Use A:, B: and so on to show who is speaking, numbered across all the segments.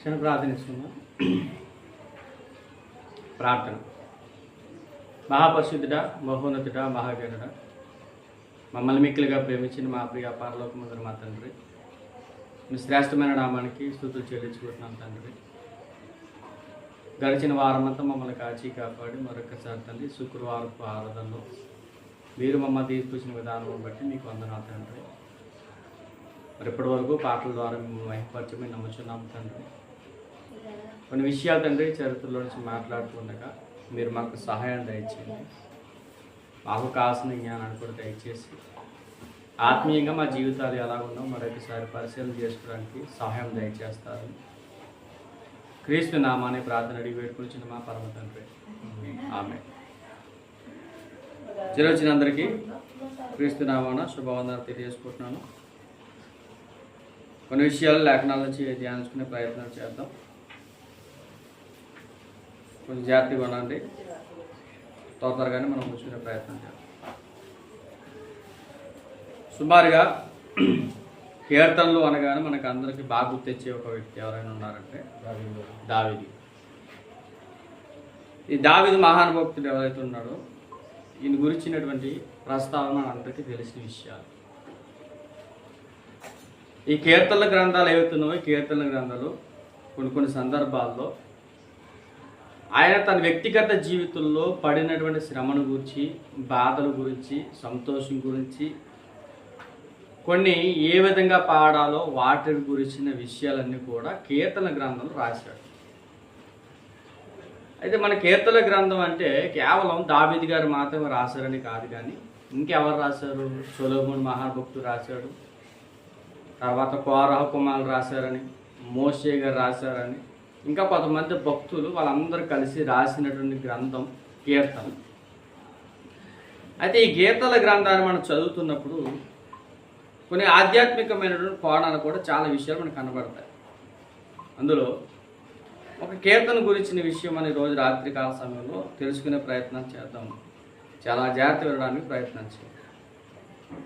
A: చిన్న ప్రార్థనిస్తున్నాం. ప్రార్థన. మహాపరిశుద్ధుడా, మహోన్నతుడా, మహాగణుడా, మమ్మల్ని మిక్కిలిగా ప్రేమించిన మా ప్రియ పరలోకమందున మా తండ్రి, మీ శ్రేష్టమైన నామానికి స్తుతులు చెల్లించుకుంటున్నాం తండ్రి. గడిచిన వారమంతా మమ్మల్ని కాచి కాపాడి మరొకసారి తండ్రి శుక్రవారపు ఆరాధనలో మీరు మమ్మల్ని తీసుకొచ్చిన విధానం బట్టి మీకు వందనాలు తండ్రి. మరి ఇప్పటి వరకు పాటల ద్వారా మేము మహిమపరచమని నమ్ముచున్నాము తండ్రి. కొన్ని విషయాలు తండ్రి చరిత్రలో నుంచి మాట్లాడుతుండగా మీరు మాకు సహాయం దయచేయండి. మాకు కావాల్సిన జ్ఞానాన్ని కూడా దయచేసి ఆత్మీయంగా మా జీవితాలు ఎలా ఉన్నో మరొకసారి పరిశీలన చేసుకోవడానికి సహాయం దయచేస్తారు. క్రీస్తు నామాన్ని ప్రార్థన అడిగి వేడుకొనిచిన మా పరమ తండ్రి, ఆమె. వచ్చిన అందరికీ క్రీస్తు నామాన శుభవందనాలు తెలియజేసుకుంటున్నాను. కొన్ని విషయాలు లేఖనాల నుంచి ధ్యానించుకునే ప్రయత్నం చేద్దాం. కొంచెం జాగ్రత్తగా ఉండండి. త్వరగానే మనం కూర్చునే ప్రయత్నం చేద్దాం. సుమారుగా కీర్తనలు అనగానే మనకు అందరికీ బాగా గుర్తొచ్చే ఒక వ్యక్తి ఎవరైనా ఉన్నారంటే దావీదు. ఈ దావీదు మహానుభక్తుడు ఎవరైతే ఉన్నాడో ఈయన గురించినటువంటి ప్రస్తావన అందరికీ తెలిసిన విషయాలు. ఈ కీర్తనల గ్రంథాలు ఏవైతున్నాయో ఈ కీర్తనల గ్రంథాలు కొన్ని సందర్భాల్లో ఆయన తన వ్యక్తిగత జీవితంలో పడినటువంటి శ్రమను గురించి, బాధల గురించి, సంతోషం గురించి, కొన్ని ఏ విధంగా పాడాలో వాటి గురించిన విషయాలన్నీ కూడా కీర్తన గ్రంథంలో రాశాడు. అయితే మన కీర్తన గ్రంథం అంటే కేవలం దావీదు గారు మాత్రమే రాశారని కాదు, కానీ ఇంకెవరు రాశారు? సొలొమోను మహాభక్తుడు రాశాడు, తర్వాత కోరహ కుమారులు రాశారని, మోషే గారు రాశారని, ఇంకా కొంతమంది భక్తులు వాళ్ళందరూ కలిసి రాసినటువంటి గ్రంథం కీర్తన. అయితే ఈ కీర్తన గ్రంథాన్ని మనం చదువుతున్నప్పుడు కొన్ని ఆధ్యాత్మికమైనటువంటి కోణాలు కూడా చాలా విషయాలు మనకు కనబడతాయి. అందులో ఒక కీర్తన గురించిన విషయం మన రోజు రాత్రికాల సమయంలో తెలుసుకునే ప్రయత్నం చేద్దాం. చాలా జాగ్రత్త వెళ్ళడానికి ప్రయత్నం చేద్దాం.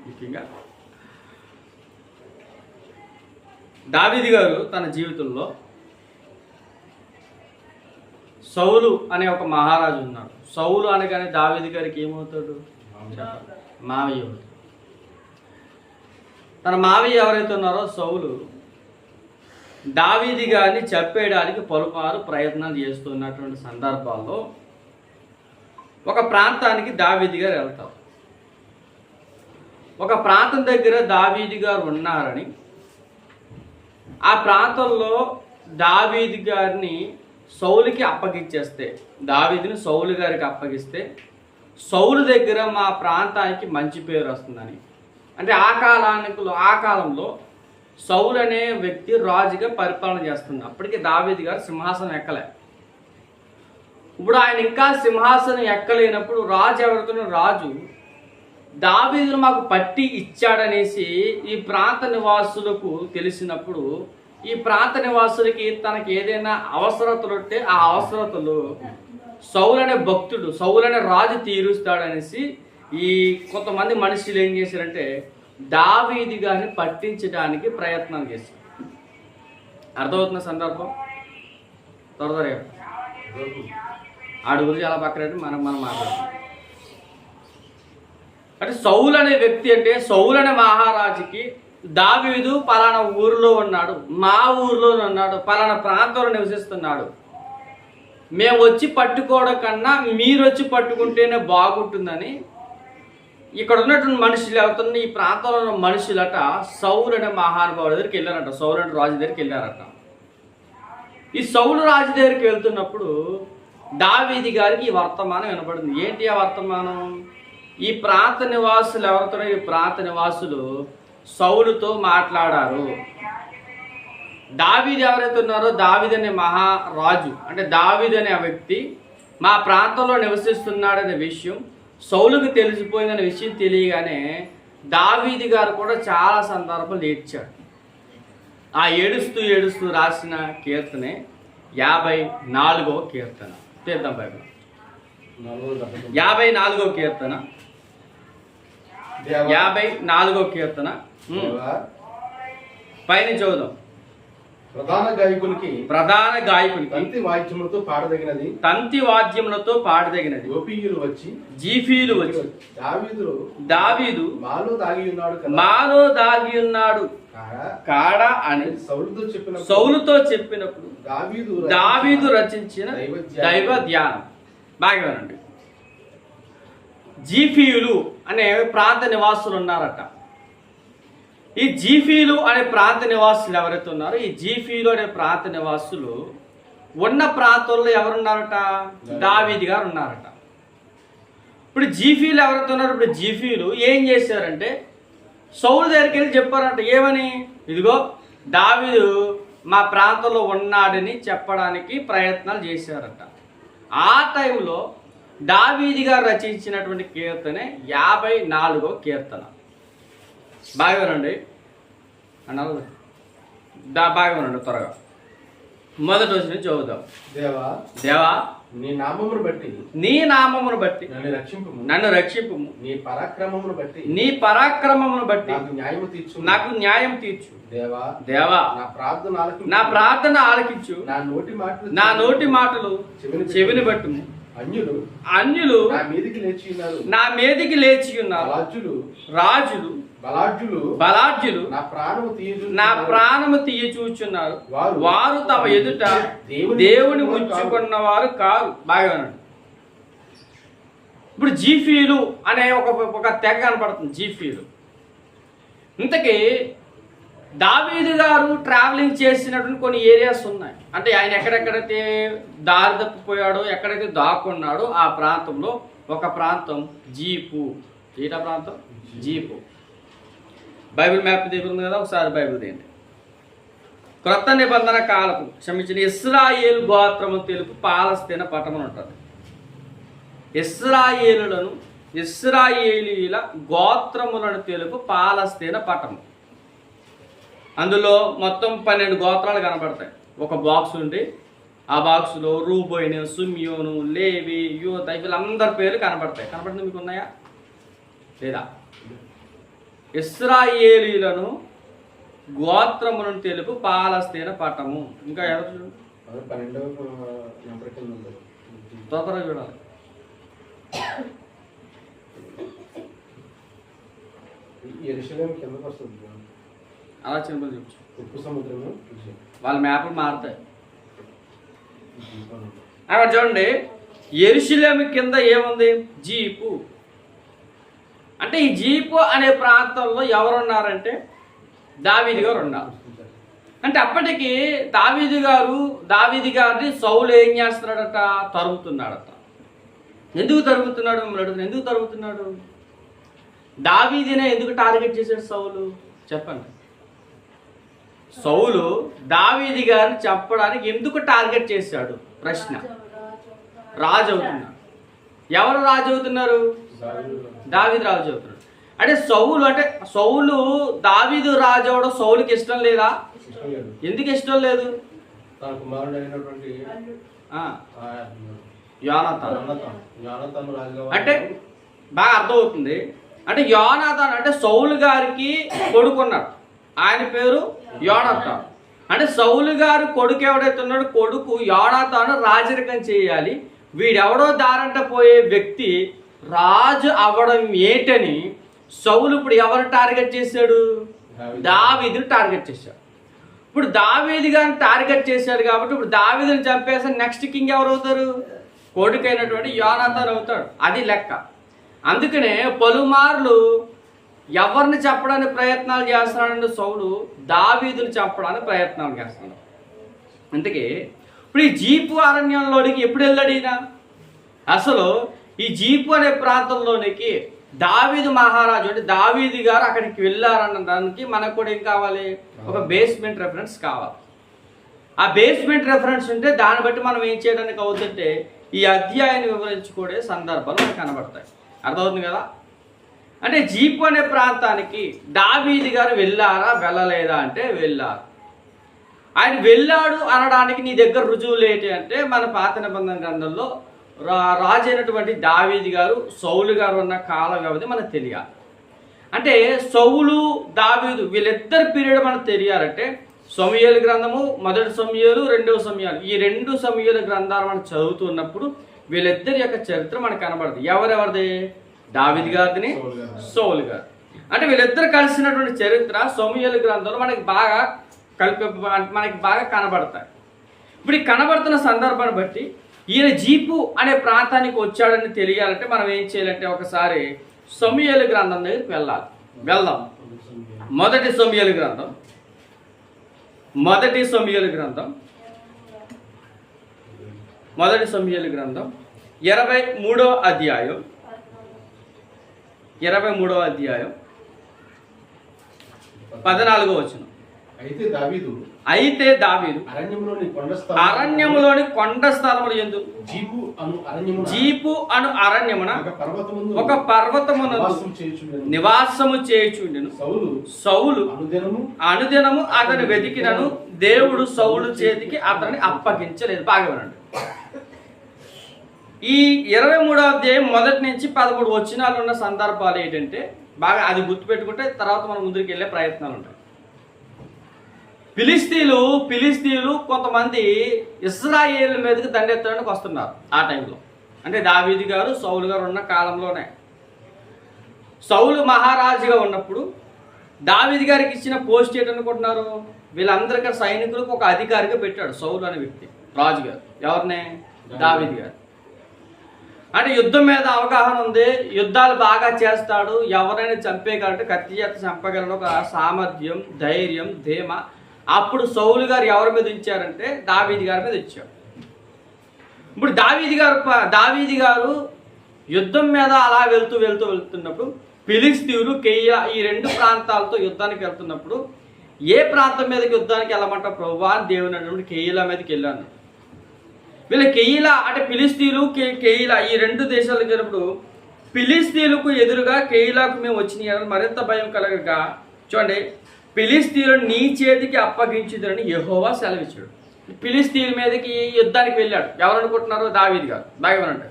A: ముఖ్యంగా దావీదు గారు తన జీవితంలో సౌలు అనే ఒక మహారాజు ఉన్నాడు. సౌలు అనగానే దావీదు గారికి ఏమవుతాడు? మావయ్య అవుతాడు. తన మావయ్య ఎవరైతే ఉన్నారో సౌలు దావీదు గారిని చంపేయడానికి పలుమారు ప్రయత్నాలు చేస్తున్నటువంటి సందర్భాల్లో ఒక ప్రాంతానికి దావీదు గారు వెళ్తారు. ఒక ప్రాంతం దగ్గర దావీదు గారు ఉన్నారని, ఆ ప్రాంతంలో దావీదు గారిని సౌలుకి అప్పగిచ్చేస్తే, దావీదుని సౌలు గారికి అప్పగిస్తే సౌలు దగ్గర మా ప్రాంతానికి మంచి పేరు వస్తుందని, అంటే ఆ కాలంలో సౌలు అనే వ్యక్తి రాజుగా పరిపాలన చేస్తుంది. అప్పటికి దావీదు గారు సింహాసనం ఎక్కలే. ఇప్పుడు ఆయన ఇంకా సింహాసనం ఎక్కలేనప్పుడు రాజు ఎవరితో రాజు దావీదును మాకు పట్టి ఇచ్చాడనేసి ఈ ప్రాంత నివాసులకు తెలిసినప్పుడు, ఈ ప్రాంత నివాసులకి తనకి ఏదైనా అవసరతలు ఉంటే ఆ అవసరతలు సౌలు అనే భక్తుడు, సౌలు అనే రాజు తీరుస్తాడనేసి ఈ కొంతమంది మనుషులు ఏం చేశారంటే దావీదు గారిని పట్టించడానికి ప్రయత్నం చేశారు. అర్థమవుతున్న సందర్భం త్వరగా ఆడు గురించి అలా పక్కన మనం మాట్లాడుతాం. అంటే సౌలు అనే వ్యక్తి అంటే సౌలు అనే మహారాజుకి దావీదు పలానా ఊరిలో ఉన్నాడు, మా ఊరిలో ఉన్నాడు, పలానా ప్రాంతంలో నివసిస్తున్నాడు, మేము వచ్చి పట్టుకోవడం కన్నా మీరు వచ్చి పట్టుకుంటేనే బాగుంటుందని ఇక్కడ ఉన్నటువంటి మనుషులు ఎవరుతున్న ఈ ప్రాంతంలో ఉన్న మనుషులట సౌలు అనే మహానుభావుడి దగ్గరికి వెళ్ళారట, సౌలు అనే రాజు దగ్గరికి వెళ్ళారట. ఈ సౌలు రాజు దగ్గరికి వెళ్తున్నప్పుడు దావీదు గారికి ఈ వర్తమానం వినపడింది. ఏంటి ఆ వర్తమానం? ఈ ప్రాంత నివాసులు ఎవరితో, ఈ ప్రాంత నివాసులు సౌలుతో మాట్లాడారు. దావీదు ఎవరైతే ఉన్నారో దావీదు అనే మహారాజు, అంటే దావీదు అనే వ్యక్తి మా ప్రాంతంలో నివసిస్తున్నాడనే విషయం సౌలుకు తెలిసిపోయిందనే విషయం తెలియగానే దావీదు గారు కూడా చాలా సందర్భాలు ఏడ్చాడు. ఆ ఏడుస్తూ రాసిన కీర్తనే 54వ కీర్తన. తీద్దాం బైబిల్. 54వ కీర్తన 54వ కీర్తన పైన చదువుదాం.
B: ప్రధాన గాయకునికి
A: తంతి వాద్యములతో పాడదగినది జీఫీలు వచ్చి దావీదు మాలో దాగి ఉన్నాడు కాడా అని సౌలుతో చెప్పినప్పుడు దావీదు రచించిన దైవ ధ్యానం. బాగా వినండి. జీఫీయులు అనే ప్రాంత నివాసులు ఉన్నారట. ఈ జీఫీలు అనే ప్రాంత నివాసులు ఎవరైతే ఉన్నారో, ఈ జీఫీలు అనే ప్రాంత నివాసులు ఉన్న ప్రాంతంలో ఎవరున్నారట? దావీదు గారు ఉన్నారట. ఇప్పుడు జీఫీలు ఎవరైతే ఉన్నారో, ఇప్పుడు జీఫీలు ఏం చేశారంటే సౌలు దగ్గరికి వెళ్ళి చెప్పారంట. ఏమని? ఇదిగో దావీదు మా ప్రాంతంలో ఉన్నాడని చెప్పడానికి ప్రయత్నాలు చేశారట. ఆ టైంలో దావీదు గారు రచించినటువంటి కీర్తనే 54వ కీర్తన. బాగా వినండి అన్నారు. బాగా వినండి త్వరగా. మొదటి రోజు నుంచి చదువుదాం. దేవా
B: నీ నామమును
A: బట్టి నన్ను రక్షింపు. నీ పరాక్రమమును బట్టి నాకు న్యాయం తీర్చు. దేవా నా ప్రార్థన ఆలకించు. నా నోటి మాటలు చెవిని పట్టుము. అన్యులు నా మీదికి లేచి ఉన్నారు. రాజులు బలాఢ్యులు నా ప్రాణము తీయ చూచున్నారు. వారు తమ ఎదుట దేవుని ఉంచుకున్న వారు కారు. బాగా ఇప్పుడు జీఫీలు అనే ఒక తెగ కనపడుతుంది. జీఫీలు ఇంతకీ దావీదు గారు ట్రావెలింగ్ చేసినటువంటి కొన్ని ఏరియాస్ ఉన్నాయి. అంటే ఆయన ఎక్కడెక్కడైతే దారి తప్పిపోయాడో, ఎక్కడైతే దాక్కున్నాడో ఆ ప్రాంతంలో ఒక ప్రాంతం జీపు. ఈట ప్రాంతం జీపు. బైబిల్ మ్యాప్ దగ్గర ఉంది కదా, ఒకసారి బైబిల్ తీయండి. క్రొత్త నిబంధన కాలపు క్షమించిన ఇశ్రాయేలు గోత్రము తెలుపు పాలస్తీన పట్టణం ఉంటుంది. ఇశ్రాయేలీల గోత్రములను తెలుపు పాలస్తీన పట్టణం. అందులో మొత్తం 12 గోత్రాలు కనబడతాయి. ఒక బాక్స్ ఉండి ఆ బాక్స్లో రూబోయిన్, సుమ్యోను, లేవి, యూద వీళ్ళందరి పేర్లు కనబడతాయి. కనబడుతుంది మీకు ఉన్నాయా లేదా? ఇశ్రాయేలీలను గోత్రములను తెలుపు పాలస్తీన పట్టము. ఇంకా ఎవరు? తొందరగా చూడాలి. అలా చింపులు చూపించు.
B: ఉప్పు సముద్రము
A: వాళ్ళ మ్యాప్లు మారుతాయి. అక్కడ చూడండి, యెరూషలేము కింద ఏముంది? జీపు. అంటే ఈ జీపు అనే ప్రాంతంలో ఎవరున్నారంటే దావీదు గారు ఉన్నారు. అంటే అప్పటికి దావీదు గారిని సౌలు ఏం చేస్తున్నాడట? తరుగుతున్నాడట. ఎందుకు తరుగుతున్నాడు? మిమ్మల్ని అడుగుతున్నాడు. ఎందుకు తరుగుతున్నాడు? దావీదునే ఎందుకు టార్గెట్ చేశాడు సౌలు? చెప్పండి. సౌలు దావీదు గారిని చెప్పడానికి ఎందుకు టార్గెట్ చేశాడు? ప్రశ్న. రాజు అవుతున్నాడు. ఎవరు రాజు అవుతున్నారు? దావీదు రాజు అవుతున్నాడు. అంటే సౌలు దావీదు రాజు అవడం సౌలుకి ఇష్టం లేదా? ఎందుకు ఇష్టం లేదు? అంటే బాగా అర్థమవుతుంది. అంటే యోనాతాను అంటే సౌలు గారికి కొడుకున్నాడు. ఆయన పేరు యోనాతాను. అంటే సౌలు గారు కొడుకు ఎవడైతే ఉన్నాడో కొడుకు యోనాతాను రాజరికం చేయాలి. వీడెవడో దారంట పోయే వ్యక్తి రాజు అవ్వడం ఏంటని సౌలు ఇప్పుడు ఎవరు టార్గెట్ చేశాడు? దావీదుని టార్గెట్ చేశాడు. ఇప్పుడు దావీదు గారిని టార్గెట్ చేశాడు కాబట్టి ఇప్పుడు దావీదుని చంపేసి నెక్స్ట్ కింగ్ ఎవరు అవుతారు? కొడుకైనటువంటి యోనాతాను అవుతాడు. అది లెక్క. అందుకనే పలుమార్లు ఎవరిని చెప్పడానికి ప్రయత్నాలు చేస్తున్నాడంటే సౌలు దావీదుని చెప్పడానికి ప్రయత్నాలు చేస్తున్నాడు. అందుకే ఇప్పుడు ఈ జీపు అరణ్యంలోనికి ఎప్పుడు వెళ్ళాడు ఈయన? అసలు ఈ జీపు అనే ప్రాంతంలోనికి దావీదు మహారాజు అంటే దావీదు గారు అక్కడికి వెళ్ళారన్న దానికి మనకు కూడా ఏం కావాలి? ఒక బేస్మెంట్ రెఫరెన్స్ కావాలి. ఆ బేస్మెంట్ రెఫరెన్స్ ఉంటే దాన్ని బట్టి మనం ఏం చేయడానికి అవుతుంటే ఈ అధ్యాయాన్ని వివరించుకునే సందర్భాలు మనకు కనబడతాయి. అర్థమవుతుంది కదా? అంటే జీపు అనే ప్రాంతానికి దావీదు గారు వెళ్ళారా వెళ్ళలేదా అంటే వెళ్ళారు. ఆయన వెళ్ళాడు అనడానికి నీ దగ్గర రుజువులు ఏంటి అంటే మన పాత నిబంధన గ్రంథంలో రాజు అయినటువంటి దావీదు గారు సౌలు గారు ఉన్న కాల వ్యవధి మనకు తెలియాలి. అంటే సౌలు దావీదు వీళ్ళిద్దరి పీరియడ్ మనకు తెలియాలంటే సమూయేలు గ్రంథము, మొదటి సమూయేలు, రెండవ సమూయేలు, ఈ రెండు సమూయేలు గ్రంథాలు మనం చదువుతున్నప్పుడు వీళ్ళిద్దరి యొక్క చరిత్ర మనకు కనబడుతుంది. ఎవరెవరిది? దావీదు గారిని, సౌలు గారు. అంటే వీళ్ళిద్దరు కలిసినటువంటి చరిత్ర సమూయేలు గ్రంథంలో మనకి బాగా కనబడతాయి. ఇప్పుడు ఈ కనబడుతున్న సందర్భాన్ని బట్టి ఈయన జీపు అనే ప్రాంతానికి వచ్చాడని తెలియాలంటే మనం ఏం చేయాలంటే ఒకసారి సమూయేలు గ్రంథం దగ్గరికి వెళ్దాం. మొదటి సమూయేలు గ్రంథం 23వ అధ్యాయం 14వ వచనం. అయితే దావీదు అరణ్యములోని కొండ స్థలముల యందు జీపు అను అరణ్యమున ఒక పర్వతమునందు నివాసము చేయుచుండెను. సౌలు అనుదినము అతని వెతికినను దేవుడు సౌలు చేతికి అతన్ని అప్పగించలేదు. బాగా వినండి. ఈ 23వ అధ్యాయం మొదటి నుంచి 13 వచనాలు ఉన్న సందర్భాలు ఏంటంటే బాగా అది గుర్తుపెట్టుకుంటే తర్వాత మనం ముందుకు వెళ్ళే ప్రయత్నాలు ఉంటాయి. ఫిలిస్తీన్లు కొంతమంది ఇశ్రాయేలు మీదకి దండెత్తడానికి వస్తున్నారు ఆ టైంలో. అంటే దావీదు గారు, సౌలు గారు ఉన్న కాలంలోనే. సౌలు మహారాజుగా ఉన్నప్పుడు దావీదు గారికి ఇచ్చిన పోస్ట్ ఏంటనుకుంటున్నారు? వీళ్ళందరికీ సైనికులకు ఒక అధికారిగా పెట్టాడు సౌలు అనే వ్యక్తి, రాజుగారు. ఎవరిని? దావీదు గారు. అంటే యుద్ధం మీద అవగాహన ఉంది, యుద్ధాలు బాగా చేస్తాడు, ఎవరైనా చంపేయగలడు, కత్తి చేత చంపగలడు, ఒక సామర్థ్యం, ధైర్యం, ధీమ. అప్పుడు సౌలు గారు ఎవరి మీద ఇచ్చారంటే దావీదు గారి మీద ఇచ్చారు. ఇప్పుడు దావీదు గారు యుద్ధం మీద అలా వెళ్తున్నప్పుడు ఫిలిస్తీయులు, కెయ్య, ఈ రెండు ప్రాంతాలతో యుద్ధానికి వెళ్తున్నప్పుడు ఏ ప్రాంతం మీదకి యుద్ధానికి వెళ్ళమంటారు? ప్రభువా దేవుని అన్నప్పుడు కెయ్యల మీదకి వెళ్ళాను. వీళ్ళ కెయ్యల అంటే ఫిలిస్తీయులు, కెయ్యల ఈ రెండు దేశాలకు వెళ్ళినప్పుడు ఫిలిస్తీయులకు ఎదురుగా కెయ్యలకు మేము వచ్చినాయి మరింత భయం కలగగా, చూడండి, ఫిలిస్తీయులు నీ చేతికి అప్పగించుదని యెహోవా సెలవిచ్చాడు. ఫిలిస్తీయుల మీదకి యుద్ధానికి వెళ్ళాడు. ఎవరు అనుకుంటున్నారు? దావీదు గారు. బాగా అంటే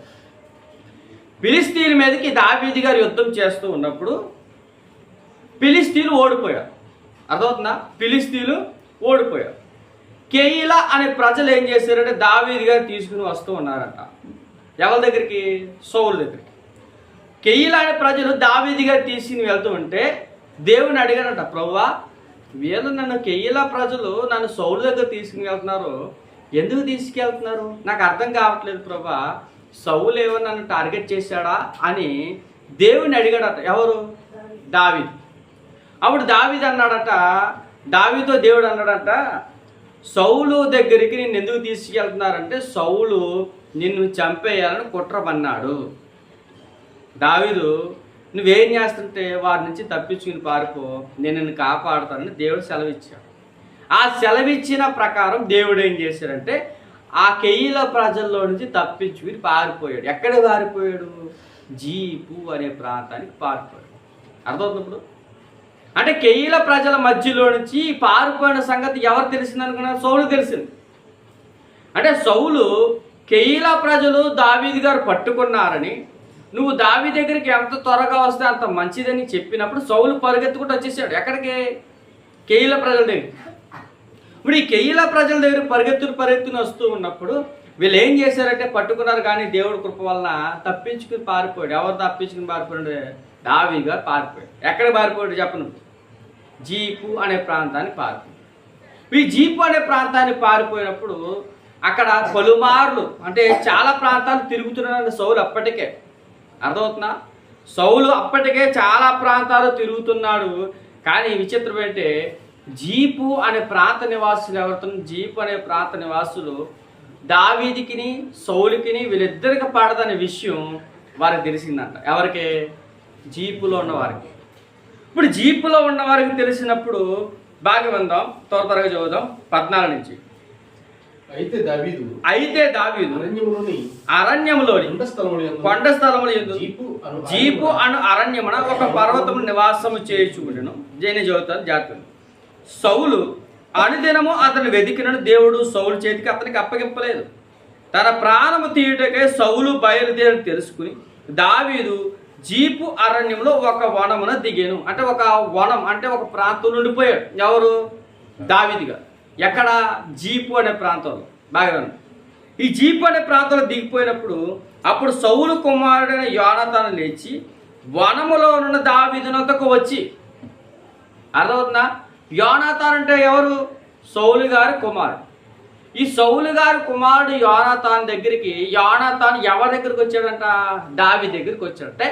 A: ఫిలిస్తీయుల మీదకి దావీదు గారు యుద్ధం చేస్తూ ఉన్నప్పుడు ఫిలిస్తీయులు ఓడిపోయారు. అర్థమవుతుందా? ఫిలిస్తీయులు ఓడిపోయారు. కెయ్యల అనే ప్రజలు ఏం చేశారంటే దావీదు గారు తీసుకుని వస్తూ ఉన్నారంట. ఎవరి దగ్గరికి? సౌలు దగ్గరికి. కెయ్యల అనే ప్రజలు దావీదు గారు తీసుకుని వెళ్తూ ఉంటే దేవుని అడిగారంట, ప్రభువా వీళ్ళు నన్ను కెయ్యల ప్రజలు నన్ను సౌలు దగ్గర తీసుకుని వెళ్తున్నారు, ఎందుకు తీసుకెళ్తున్నారు? నాకు అర్థం కావట్లేదు ప్రభువా, సౌలు ఏమో నన్ను టార్గెట్ చేశాడా అని దేవుని అడిగాడట. ఎవరు? దావీదు. అప్పుడు దావీదు అన్నాడట, దావీదుతో దేవుడు అన్నాడట, సౌలు దగ్గరికి నిన్ను ఎందుకు తీసుకెళ్తున్నారంటే సౌలు నిన్ను చంపేయాలని కుట్ర పన్నాడు. దావీదు నువ్వేం చేస్తుంటే వారి నుంచి తప్పించుకుని పారిపో, నేను నిన్ను కాపాడుతానని దేవుడు సెలవిచ్చాడు. ఆ సెలవిచ్చిన ప్రకారం దేవుడు ఏం చేశాడంటే ఆ కెయ్యల ప్రజల్లో నుంచి తప్పించుకుని పారిపోయాడు. ఎక్కడ పారిపోయాడు? జీపు అనే ప్రాంతానికి పారిపోయాడు. అర్థమవుతున్నప్పుడు అంటే కెయ్యల ప్రజల మధ్యలో నుంచి పారిపోయిన సంగతి ఎవరు తెలిసింది అనుకున్నారు? సౌలు తెలిసింది. అంటే సౌలు కెయ్యల ప్రజలు దావీదు గారు పట్టుకున్నారని, నువ్వు దావీదు దగ్గరికి ఎంత త్వరగా వస్తే అంత మంచిదని చెప్పినప్పుడు సౌలు పరిగెత్తుకుంటూ వచ్చేసాడు. ఎక్కడికి? కెయ్యల ప్రజల దగ్గర. ఇప్పుడు ఈ కెయ్యల ప్రజల దగ్గర పరిగెత్తుని వస్తూ ఉన్నప్పుడు వీళ్ళు ఏం చేశారంటే పట్టుకున్నారు, కానీ దేవుడి కృప వలన తప్పించుకుని పారిపోయాడు. ఎవరు తప్పించుకుని పారిపోయాడు? దావీదు గారు పారిపోయాడు. ఎక్కడ పారిపోయాడు చెప్పను? జీపు అనే ప్రాంతానికి పారిపోయాడు. ఈ జీపు అనే ప్రాంతానికి పారిపోయినప్పుడు అక్కడ పలుమార్లు అంటే చాలా ప్రాంతాలు తిరుగుతున్నాడు సౌలు అప్పటికే. అర్థమవుతుందా? సౌలు అప్పటికే చాలా ప్రాంతాలు తిరుగుతున్నాడు. కానీ విచిత్రం ఏంటంటే జీపు అనే ప్రాంత నివాసులు ఎవరుతున్నారు? జీపు అనే ప్రాంత నివాసులు దావీదుకిని సౌలుకిని వీళ్ళిద్దరికి పడదనే విషయం వారికి తెలిసిందంట. ఎవరికి? జీపులో ఉన్నవారికి. ఇప్పుడు జీపులో ఉన్నవారికి తెలిసినప్పుడు బాగా విందాం, త్వరగా చదువుదాం 14 నుంచి. అయితే దావీదు అరణ్యములోని కొండ స్థలముల యందు జీపు అను అరణ్యమున ఒక పర్వతము నివాసము చేయుచుండెను. నేను చదువుతాను జాగ్రత్తగా. సౌలు అనుదినము అతను వెతికినను దేవుడు సౌలు చేతికి అతనికి అప్పగింపలేదు. తన ప్రాణము తీయుటకే సౌలు బయలుదేరి తెలుసుకుని దావీదు జీపు అరణ్యంలో ఒక వనమున దిగాను. అంటే ఒక వనం అంటే ఒక ప్రాంతం నుండిపోయాడు. ఎవరు? దావీదు గారు. ఎక్కడ జీపు అనే ప్రాంతంలో బాగా ఉంది. ఈ జీపు అనే ప్రాంతంలో దిగిపోయినప్పుడు అప్పుడు సౌలు కుమారుడైన యోనాతాను లేచి వనములో ఉన్న దావీదునొద్దకు వచ్చి, అర్థమవుతుందా? యోనాతాను అంటే ఎవరు? సౌలు గారి కుమారుడు. ఈ సౌలు గారి కుమారుడు యోనాతాను దగ్గరికి, యోనాతాను ఎవరి దగ్గరికి వచ్చాడంట? దావీదు దగ్గరికి వచ్చాడు. అంటే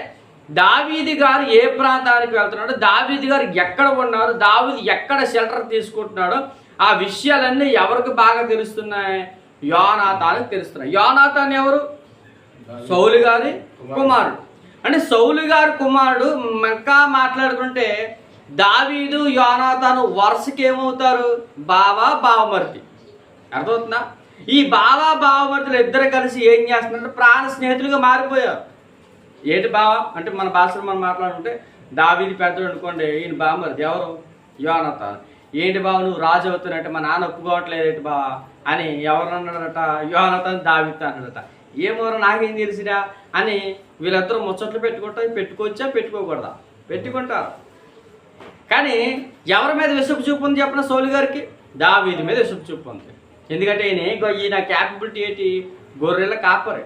A: దావీదు గారు ఏ ప్రాంతానికి వెళ్తున్నాడు, దావీదు గారు ఎక్కడ ఉన్నారు, దావీదు ఎక్కడ షెల్టర్ తీసుకుంటున్నాడో ఆ విషయాలన్నీ ఎవరికి బాగా తెలుస్తున్నాయి? యోనాతానుకి తెలుస్తున్నాయి. యోనాతాను ఎవరు? సౌలు గారి కుమారుడు. అంటే సౌలు గారి కుమారుడు. ఇంకా మాట్లాడుకుంటే దావీదు యోనాతాను వరుసకి ఏమవుతారు? బావమరిది. అర్థమవుతుందా? ఈ బావమరిదులు ఇద్దరు కలిసి ఏం చేస్తున్నారంటే ప్రాణ స్నేహితులుగా మారిపోయారు. ఏంటి బావ అంటే మన భాషలో మనం మాట్లాడుకుంటే దావీదు పెద్దడు అనుకోండి, ఈయన బావమరిది ఎవరు? యోనాతాను. ఏంటి బావ నువ్వు రాజు అవుతున్నట్టే మా నాన్న ఒప్పుకోవట్లేదు ఏంటి బావ అని ఎవరు అన్నాడట? యోనాతాను దావీదుతో అన్నాడట. ఏమోరా నాకేం తెలిసిరా అని వీళ్ళిద్దరూ ముచ్చట్లు పెట్టుకోవచ్చా పెట్టుకోకూడదా? పెట్టుకుంటారు. కానీ ఎవరి మీద విసుపు చూపు ఉంది చెప్పిన? సౌలు గారికి దావీదు మీద విసుపు చూపు ఉంది. ఎందుకంటే ఈయన క్యాపబిలిటీ ఏంటి? గొర్రెల కాపరి.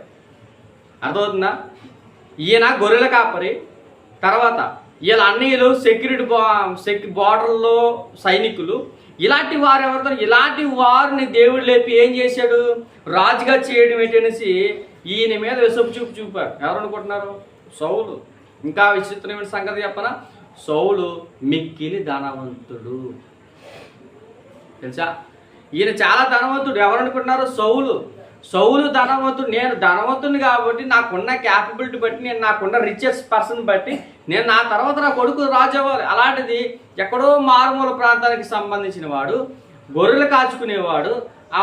A: అర్థమవుతుందా? ఈయన గొర్రెల కాపరి. తర్వాత వీళ్ళ అన్నయ్యలు సెక్యూరిటీ బార్డర్లో సైనికులు. ఇలాంటి వారు ఎవరితో? ఇలాంటి వారిని దేవుడు లేపి ఏం చేశాడు? రాజుగా చేయడం ఏంటనేసి ఈయన మీద విసుపు చూపు చూపారు. ఎవరు అనుకుంటున్నారు? సౌలు. ఇంకా విచిత్రమైన సంగతి చెప్పనా? సౌలు మిక్కిలి ధనవంతుడు. తెలుసా? ఈయన చాలా ధనవంతుడు. ఎవరు అనుకుంటున్నారు? సౌలు ధనవంతుడు. నేను ధనవంతుని కాబట్టి నాకున్న క్యాపబిలిటీ బట్టి, నేను నాకున్న రిచెస్ట్ పర్సన్ బట్టి నేను నా తర్వాత నా కొడుకు రాజు అవ్వాలి. అలాంటిది ఎక్కడో మారుమూల ప్రాంతానికి సంబంధించిన వాడు, గొర్రెలు కాచుకునేవాడు,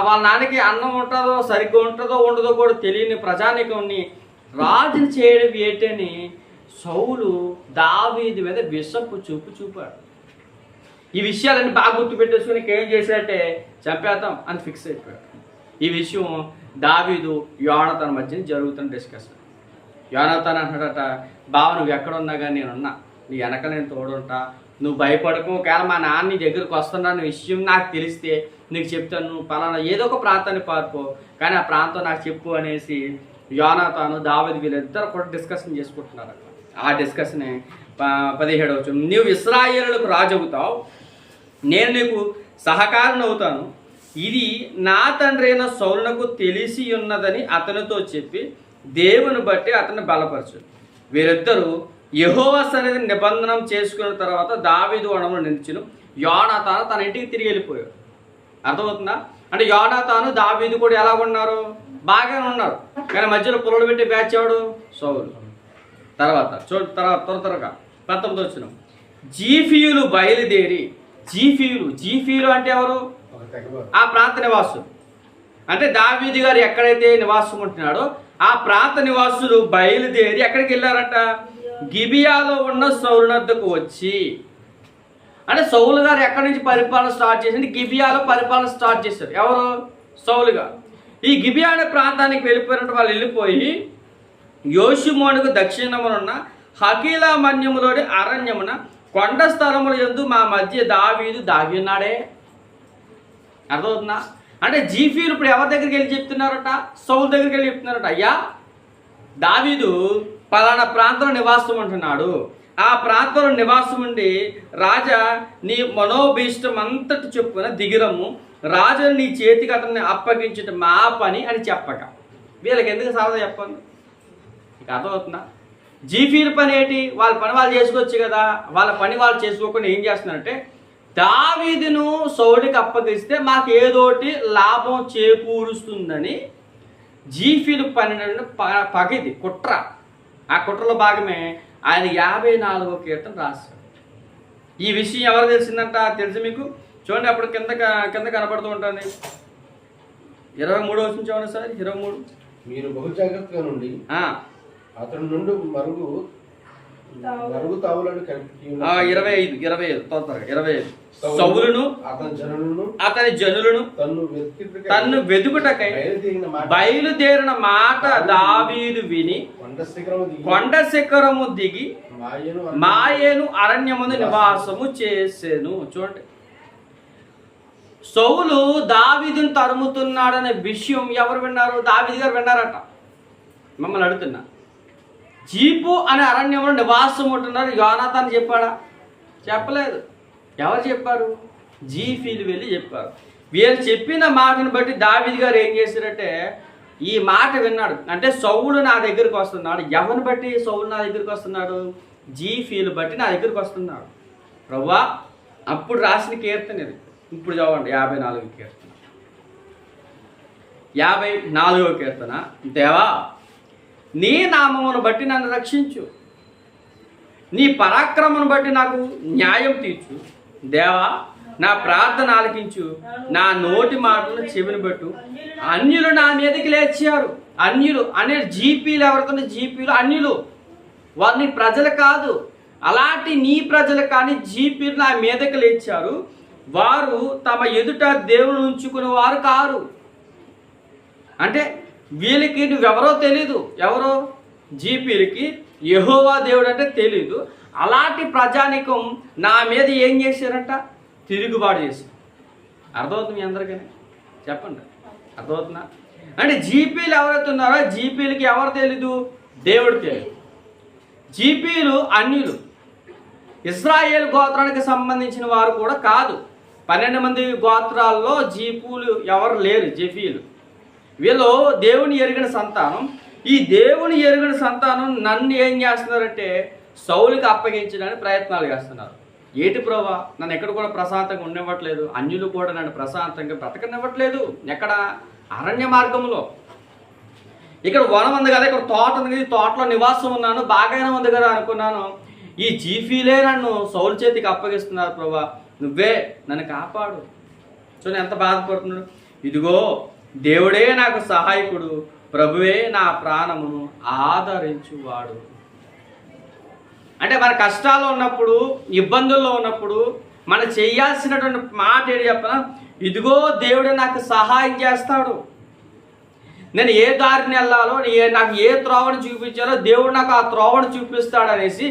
A: వాళ్ళ నాన్నకి అన్నం ఉంటుందో సరిగ్గా ఉంటుందో ఉండదో కూడా తెలియని ప్రజానికుని రాజుని చేయడం ఏంటని సౌలు దావీదు మీద విషపు చూపాడు. ఈ విషయాలన్నీ బాగా గుర్తుపెట్టేసుకుని ఏం చేశాడంటే చంపేద్దాం అని ఫిక్స్ అయిపోయాడు. ఈ విషయం దావీదు యోనాతాను మధ్య జరుగుతున్న డిస్కషన్. యోనాతాను అంటున్నాడట, బావ నువ్వు ఎక్కడ ఉన్నా కానీ నేనున్నా, నీ వెనక నేను తోడుంటా, నువ్వు భయపడకు. ఒకవేళ మా నాన్న నీ దగ్గరకు వస్తున్నాను విషయం నాకు తెలిస్తే నీకు చెప్తాను, నువ్వు పలానా ఏదో ఒక ప్రాంతాన్ని పార్పో, కానీ ఆ ప్రాంతం నాకు చెప్పు అనేసి యోనాతాను దావీదు వీళ్ళిద్దరు కూడా డిస్కషన్ చేసుకుంటున్నారు. ఆ డిస్కషనే 17వ వచనం. నీవు ఇశ్రాయేలులకు రాజు అవుతావు, నేను నీకు సహకారం అవుతాను. ఇది నా తండ్రి అయిన సౌలునకు తెలిసి ఉన్నదని అతనితో చెప్పి దేవుని బట్టి అతన్ని బలపరచు. వీరిద్దరూ యెహోవా సన్నిధిని నిబంధన చేసుకున్న తర్వాత దావీదు వనములో నిలిచెను. యోనాతాను తన ఇంటికి తిరిగి వెళ్ళిపోయాడు. అర్థమవుతుందా? అంటే యోనాతాను దావీదు కూడా ఎలా ఉన్నారు? బాగానే ఉన్నారు. కానీ మధ్యలో పొలలు పెట్టి బ్యాచ్ ఎవడు? సౌలు. తర్వాత త్వరగా 19వ వచనం. జీఫీయులు బయలుదేరి, జీఫీయులు అంటే ఎవరు? ఆ ప్రాంత నివాసులు. అంటే దావీదు గారు ఎక్కడైతే నివాసం ఉంటున్నాడో ఆ ప్రాంత నివాసులు బయలుదేరి ఎక్కడికి వెళ్ళారంట? గిబియాలో ఉన్న సౌలు వద్దకు వచ్చి. అంటే సౌలు గారు ఎక్కడి నుంచి పరిపాలన స్టార్ట్ చేసింది? గిబియాలో పరిపాలన స్టార్ట్ చేశారు. ఎవరు? సౌలు గారు. ఈ గిబియా అనే ప్రాంతానికి వెళ్ళిపోయినట్టు వాళ్ళు వెళ్ళిపోయి యోషిమోనుకు దక్షిణమునున్న హకీలా మన్యములోని అరణ్యమున కొండ స్థలముల యందు మా మధ్య దావీదు దాగి ఉన్నాడే. అర్థమవుతుందా? అంటే జీఫీలు ఇప్పుడు ఎవరి దగ్గరికి వెళ్ళి చెప్తున్నారట? సౌలు దగ్గరికి వెళ్ళి చెప్తున్నారట, అయ్యా దావీదు పలానా ప్రాంతంలో నివాసం ఉంటున్నాడు, ఆ ప్రాంతంలో నివాసం ఉండి రాజా నీ మనోభీష్టం అంతటి చెప్పున దిగిరము, రాజుని నీ చేతికి అతన్ని అప్పగించటం మా పని అని చెప్పక. వీళ్ళకి ఎందుకు సరదా చెప్పండి? ఇక అర్థమవుతుందా? జీఫీల పని ఏంటి? వాళ్ళ పని వాళ్ళు చేసుకోవచ్చు కదా. వాళ్ళ పని వాళ్ళు చేసుకోకుండా ఏం చేస్తున్నారంటే దావీదును సౌలుకి అప్పగిస్తే మాకు ఏదోటి లాభం చేకూరుస్తుందని జీఫీలు పని పగిది కుట్ర. ఆ కుట్రలో భాగమే ఆయన 54వ కీర్తన రాశాడు. ఈ విషయం ఎవరు తెలిసిందంట? తెలుసు మీకు? చూడండి, అప్పుడు కింద కనపడుతూ ఉంటుంది. 23వ వచనం చూడండి సార్. 23.
B: మీరు బహు జాగ్రత్తగా నుండి అతని నుండి మరుగు తావులను
A: 25 తొందరగా 25. సౌలును అతని జనులను తన్ను వెతుకుటకై బయలుదేరిన మాట దావీదు విని కొండ శిఖరము దిగి మాయేను అరణ్యమందు నివాసము చేసెను. చూడండి, సౌలు దావీదును తరుముతున్నాడనే విషయం ఎవరు విన్నారు? దావీదు గారు విన్నారట. మిమ్మల్ని అడుగుతున్నా, జీపు అనే అరణ్యంలో నివాసం ఉంటున్నారు యోనాతాను చెప్పాడా? చెప్పలేదు. ఎవరు చెప్పారు? జీఫీలు వెళ్ళి చెప్పారు. వీళ్ళు చెప్పిన మాటను బట్టి దావీదు గారు ఏం చేశారంటే ఈ మాట విన్నాడు. అంటే సౌలు నా దగ్గరికి వస్తున్నాడు. ఎవరిని బట్టి సౌలు నా దగ్గరికి వస్తున్నాడు? జీఫీలు బట్టి నా దగ్గరికి వస్తున్నాడు. ప్రభువా, అప్పుడు రాసిన కీర్తన ఇది. ఇప్పుడు చదవండి 54వ కీర్తన. 54వ కీర్తన. దేవా, నీ నామమును బట్టి నన్ను రక్షించు, నీ పరాక్రమను బట్టి నాకు న్యాయం తీర్చు. దేవా, నా ప్రార్థన ఆలకించు, నా నోటి మాటలను చెవిని పట్టు. అన్యులు నా మీదకి లేచారు. అన్యులు అనే జీపీలు ఎవరికన్నా జీపీలు అన్యులు, వారిని ప్రజలు కాదు. అలాంటి నీ ప్రజలు కానీ జీపీలు నా మీదకి లేచారు. వారు తమ ఎదుట దేవుని ఉంచుకునే వారు కారు. అంటే వీళ్ళకి నువ్వెవరో తెలీదు. ఎవరో జీపీలకి యెహోవా దేవుడు అంటే తెలీదు. అలాంటి ప్రజానికం నా మీద ఏం చేశారంట? తిరుగుబాటు చేశారు. అర్థమవుతుంది మీ అందరికీ? చెప్పండి, అర్థమవుతుందా? అంటే జీపీలు ఎవరైతే ఉన్నారో జీపీలకి ఎవరు తెలీదు? దేవుడు తెలియదు. జీపీలు అన్యులు, ఇశ్రాయేల్ గోత్రానికి సంబంధించిన వారు కూడా కాదు. 12 మంది గోత్రాల్లో జీపులు ఎవరు లేరు, జెఫీలు. వీళ్ళు దేవుని ఎరిగిన సంతానం. ఈ దేవుని ఎరిగిన సంతానం నన్ను ఏం చేస్తున్నారంటే సౌలుకి అప్పగించడానికి ప్రయత్నాలు చేస్తున్నారు. ఏటి ప్రభా, నన్ను ఎక్కడ కూడా ప్రశాంతంగా ఉండనివ్వట్లేదు, అన్యులు కూడా నన్ను ప్రశాంతంగా బ్రతకనివ్వట్లేదు. ఎక్కడ? అరణ్య మార్గంలో. ఇక్కడ వనం ఉంది కదా, ఇక్కడ తోట ఉంది కదా, తోటలో నివాసం ఉన్నాను, బాగానే ఉంది కదా అనుకున్నాను. ఈ జీఫీలే నన్ను సౌలు చేతికి అప్పగిస్తున్నారు. ప్రభా, నువ్వే నన్ను కాపాడు. చూడండి ఎంత బాధపడుతున్నాడు. ఇదిగో దేవుడే నాకు సహాయకుడు, ప్రభువే నా ప్రాణమును ఆదరించువాడు. అంటే మన కష్టాల్లో ఉన్నప్పుడు, ఇబ్బందుల్లో ఉన్నప్పుడు మనం చేయాల్సినటువంటి మాట ఏంటి చెప్పనా? ఇదిగో దేవుడే నాకు సహాయం చేస్తాడు. నేను ఏ దారిని వెళ్ళాలో, నాకు ఏ త్రోవను చూపించాలో దేవుడు నాకు ఆ త్రోవను చూపిస్తాడు అనేసి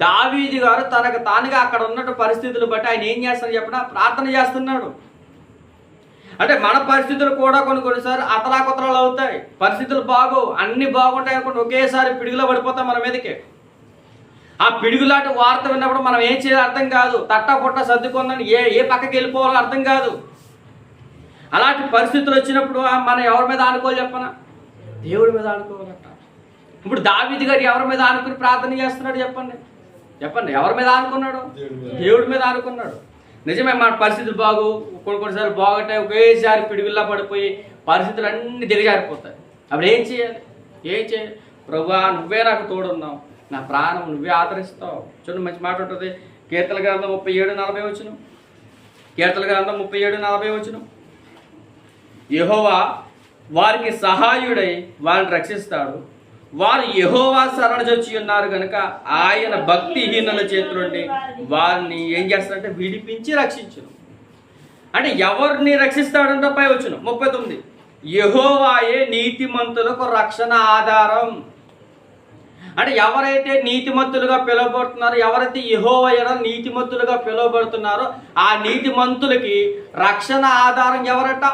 A: దావీదు గారు తనకు తానుగా అక్కడ ఉన్నట్టు పరిస్థితులు బట్టి ఆయన ఏం చేస్తాడు చెప్పినా ప్రార్థన చేస్తున్నాడు. అంటే మన పరిస్థితులు కూడా కొన్నిసార్లు అతలాకుతలాలు అవుతాయి. పరిస్థితులు బాగోవు, అన్ని బాగుంటాయి అనుకుంటే ఒకేసారి పిడుగులో పడిపోతాం మన మీదకి. ఆ పిడుగులాంటి వార్త విన్నప్పుడు మనం ఏం చేయాలో అర్థం కాదు. తట్టా పుట్ట సర్దుకుందని ఏ పక్కకి వెళ్ళిపోవాలో అర్థం కాదు. అలాంటి పరిస్థితులు వచ్చినప్పుడు మనం ఎవరి మీద ఆనుకోవాలి చెప్పనా? దేవుడి మీద ఆనుకోవాలట. ఇప్పుడు దావీదు గారు ఎవరి మీద ఆనుకుని ప్రార్థన చేస్తున్నాడు చెప్పండి? చెప్పండి, ఎవరి మీద ఆనుకున్నాడు? దేవుడి మీద ఆనుకున్నాడు. నిజమే, మన పరిస్థితులు కొన్నిసార్లు బాగుంటాయి, ఒకేసారి పిడుగుల్లా పడిపోయి పరిస్థితులు అన్నీ దిగజారిపోతాయి. అప్పుడు ఏం చేయాలి? ప్రభువా, నువ్వే నాకు తోడున్నావు, నా ప్రాణం నువ్వే ఆదరిస్తావు. చూడండి, మంచి మాట ఉంటుంది. కీర్తన గ్రంథం 37:40 వచ్చును. కీర్తన గ్రంథం 37:40 వచ్చును. యెహోవా వారికి సహాయుడై వారిని రక్షిస్తాడు. వారు యెహోవా శరణుజొచ్చి ఉన్నారు కనుక ఆయన భక్తిహీనుల చేతులుండి వారిని ఏం చేస్తాడంటే విడిపించి రక్షించును. అంటే ఎవరిని రక్షిస్తాడంటే పై వచ్చును 39. యెహోవాయే నీతిమంతులకు రక్షణ ఆధారం. అంటే ఎవరైతే నీతిమంతులుగా పిలువబడుతున్నారో, ఎవరైతే యెహోవా యందు నీతిమంతులుగా పిలువబడుతున్నారో ఆ నీతిమంతులకి రక్షణ ఆధారం ఎవరట